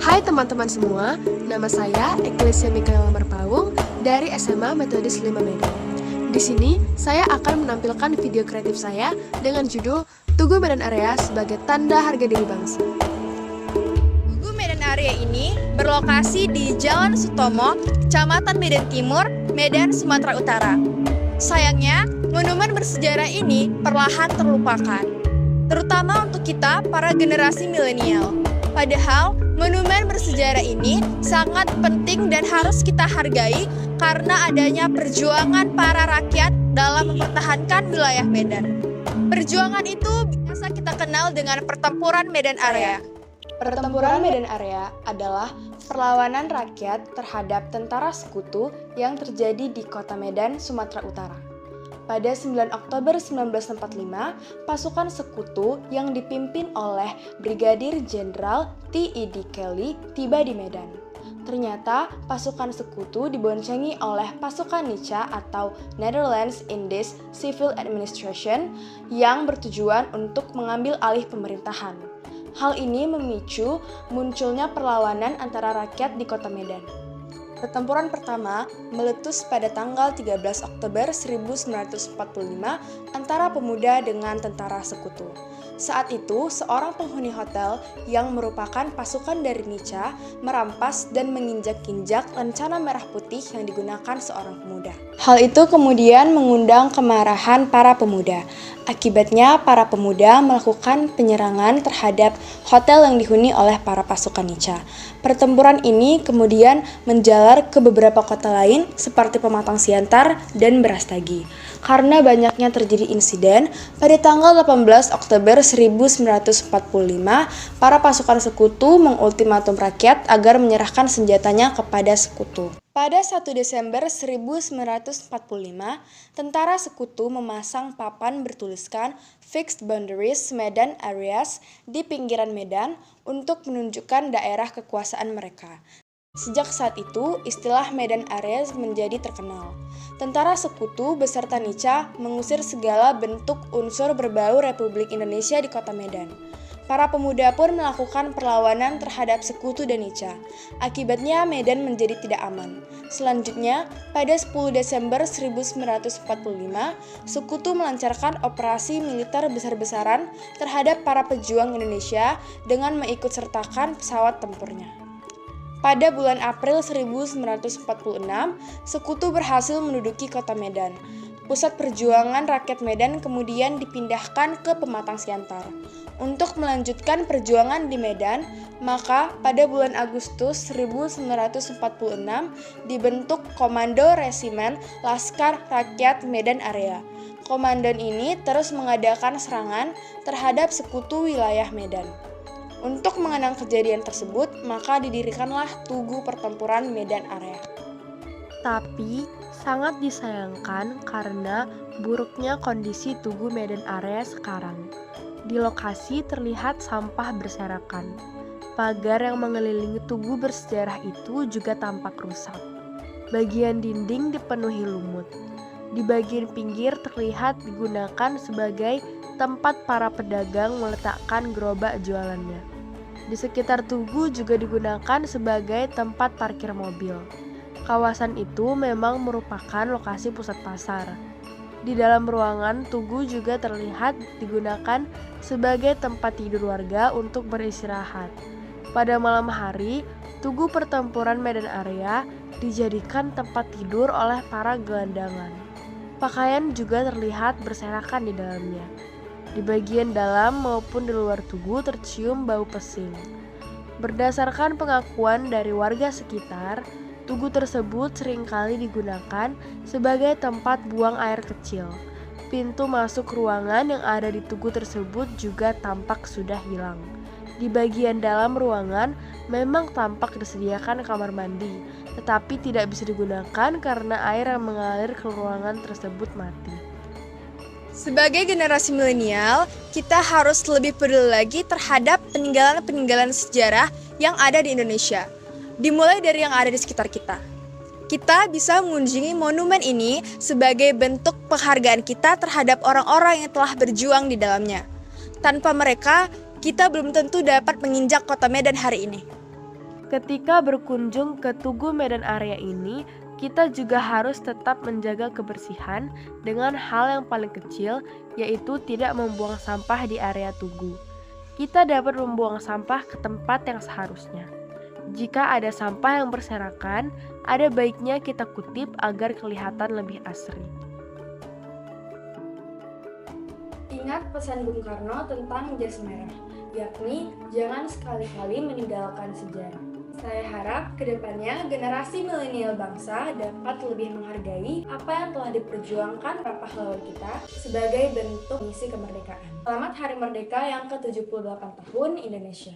Hai teman-teman semua, nama saya Eklesia Mikaela Merpaung dari SMA Metodis 5 Medan. Di sini, saya akan menampilkan video kreatif saya dengan judul Tugu Medan Area sebagai Tanda Harga Diri Bangsa. Tugu Medan Area ini berlokasi di Jalan Sutomo, Kecamatan Medan Timur, Medan, Sumatera Utara. Sayangnya, monumen bersejarah ini perlahan terlupakan, terutama untuk kita para generasi milenial. Padahal, monumen bersejarah ini sangat penting dan harus kita hargai karena adanya perjuangan para rakyat dalam mempertahankan wilayah Medan. Perjuangan itu biasa kita kenal dengan Pertempuran Medan Area. Pertempuran Medan Area adalah perlawanan rakyat terhadap tentara sekutu yang terjadi di kota Medan, Sumatera Utara. Pada 9 Oktober 1945, pasukan sekutu yang dipimpin oleh Brigadir Jenderal T.E.D. Kelly tiba di Medan. Ternyata pasukan sekutu diboncengi oleh pasukan NICA atau Netherlands Indies Civil Administration yang bertujuan untuk mengambil alih pemerintahan. Hal ini memicu munculnya perlawanan antara rakyat di kota Medan. Pertempuran pertama meletus pada tanggal 13 Oktober 1945 antara pemuda dengan tentara sekutu. Saat itu, seorang penghuni hotel yang merupakan pasukan dari NICA merampas dan menginjak-injak lencana merah putih yang digunakan seorang pemuda. Hal itu kemudian mengundang kemarahan para pemuda. Akibatnya, para pemuda melakukan penyerangan terhadap hotel yang dihuni oleh para pasukan NICA. Pertempuran ini kemudian menjalar ke beberapa kota lain seperti Pematang Siantar dan Brastagi. Karena banyaknya terjadi insiden, pada tanggal 18 Oktober 1945, para pasukan sekutu mengultimatum rakyat agar menyerahkan senjatanya kepada sekutu. Pada 1 Desember 1945, tentara sekutu memasang papan bertuliskan Fixed Boundaries Medan Areas di pinggiran Medan untuk menunjukkan daerah kekuasaan mereka. Sejak saat itu, istilah Medan Areas menjadi terkenal. Tentara sekutu beserta NICA mengusir segala bentuk unsur berbau Republik Indonesia di kota Medan. Para pemuda pun melakukan perlawanan terhadap sekutu dan NICA. Akibatnya Medan menjadi tidak aman. Selanjutnya, pada 10 Desember 1945, sekutu melancarkan operasi militer besar-besaran terhadap para pejuang Indonesia dengan mengikutsertakan pesawat tempurnya. Pada bulan April 1946, sekutu berhasil menduduki kota Medan. Pusat perjuangan rakyat Medan kemudian dipindahkan ke Pematang Siantar. Untuk melanjutkan perjuangan di Medan, maka pada bulan Agustus 1946 dibentuk Komando Resimen Laskar Rakyat Medan Area. Komando ini terus mengadakan serangan terhadap sekutu wilayah Medan. Untuk mengenang kejadian tersebut, maka didirikanlah Tugu Pertempuran Medan Area. Tapi, sangat disayangkan karena buruknya kondisi Tugu Medan Area sekarang. Di lokasi terlihat sampah berserakan. Pagar yang mengelilingi tugu bersejarah itu juga tampak rusak. Bagian dinding dipenuhi lumut. Di bagian pinggir terlihat digunakan sebagai tempat para pedagang meletakkan gerobak jualannya. Di sekitar tugu juga digunakan sebagai tempat parkir mobil. Kawasan itu memang merupakan lokasi pusat pasar. Di dalam ruangan tugu juga terlihat digunakan sebagai tempat tidur warga untuk beristirahat. Pada malam hari, Tugu Pertempuran Medan Area dijadikan tempat tidur oleh para gelandangan. Pakaian juga terlihat berserakan di dalamnya. Di bagian dalam maupun di luar tugu tercium bau pesing. Berdasarkan pengakuan dari warga sekitar, tugu tersebut seringkali digunakan sebagai tempat buang air kecil. Pintu masuk ruangan yang ada di tugu tersebut juga tampak sudah hilang. Di bagian dalam ruangan memang tampak disediakan kamar mandi, tetapi tidak bisa digunakan karena air yang mengalir ke ruangan tersebut mati. Sebagai generasi milenial, kita harus lebih peduli lagi terhadap peninggalan-peninggalan sejarah yang ada di Indonesia. Dimulai dari yang ada di sekitar kita. Kita bisa mengunjungi monumen ini sebagai bentuk penghargaan kita terhadap orang-orang yang telah berjuang di dalamnya. Tanpa mereka, kita belum tentu dapat menginjak kota Medan hari ini. Ketika berkunjung ke Tugu Medan Area ini, kita juga harus tetap menjaga kebersihan dengan hal yang paling kecil, yaitu tidak membuang sampah di area Tugu. Kita dapat membuang sampah ke tempat yang seharusnya. Jika ada sampah yang berserakan, ada baiknya kita kutip agar kelihatan lebih asri. Ingat pesan Bung Karno tentang jas merah, yakni jangan sekali-kali meninggalkan sejarah. Saya harap kedepannya generasi milenial bangsa dapat lebih menghargai apa yang telah diperjuangkan para pahlawan kita sebagai bentuk misi kemerdekaan. Selamat Hari Merdeka yang ke-78 tahun Indonesia.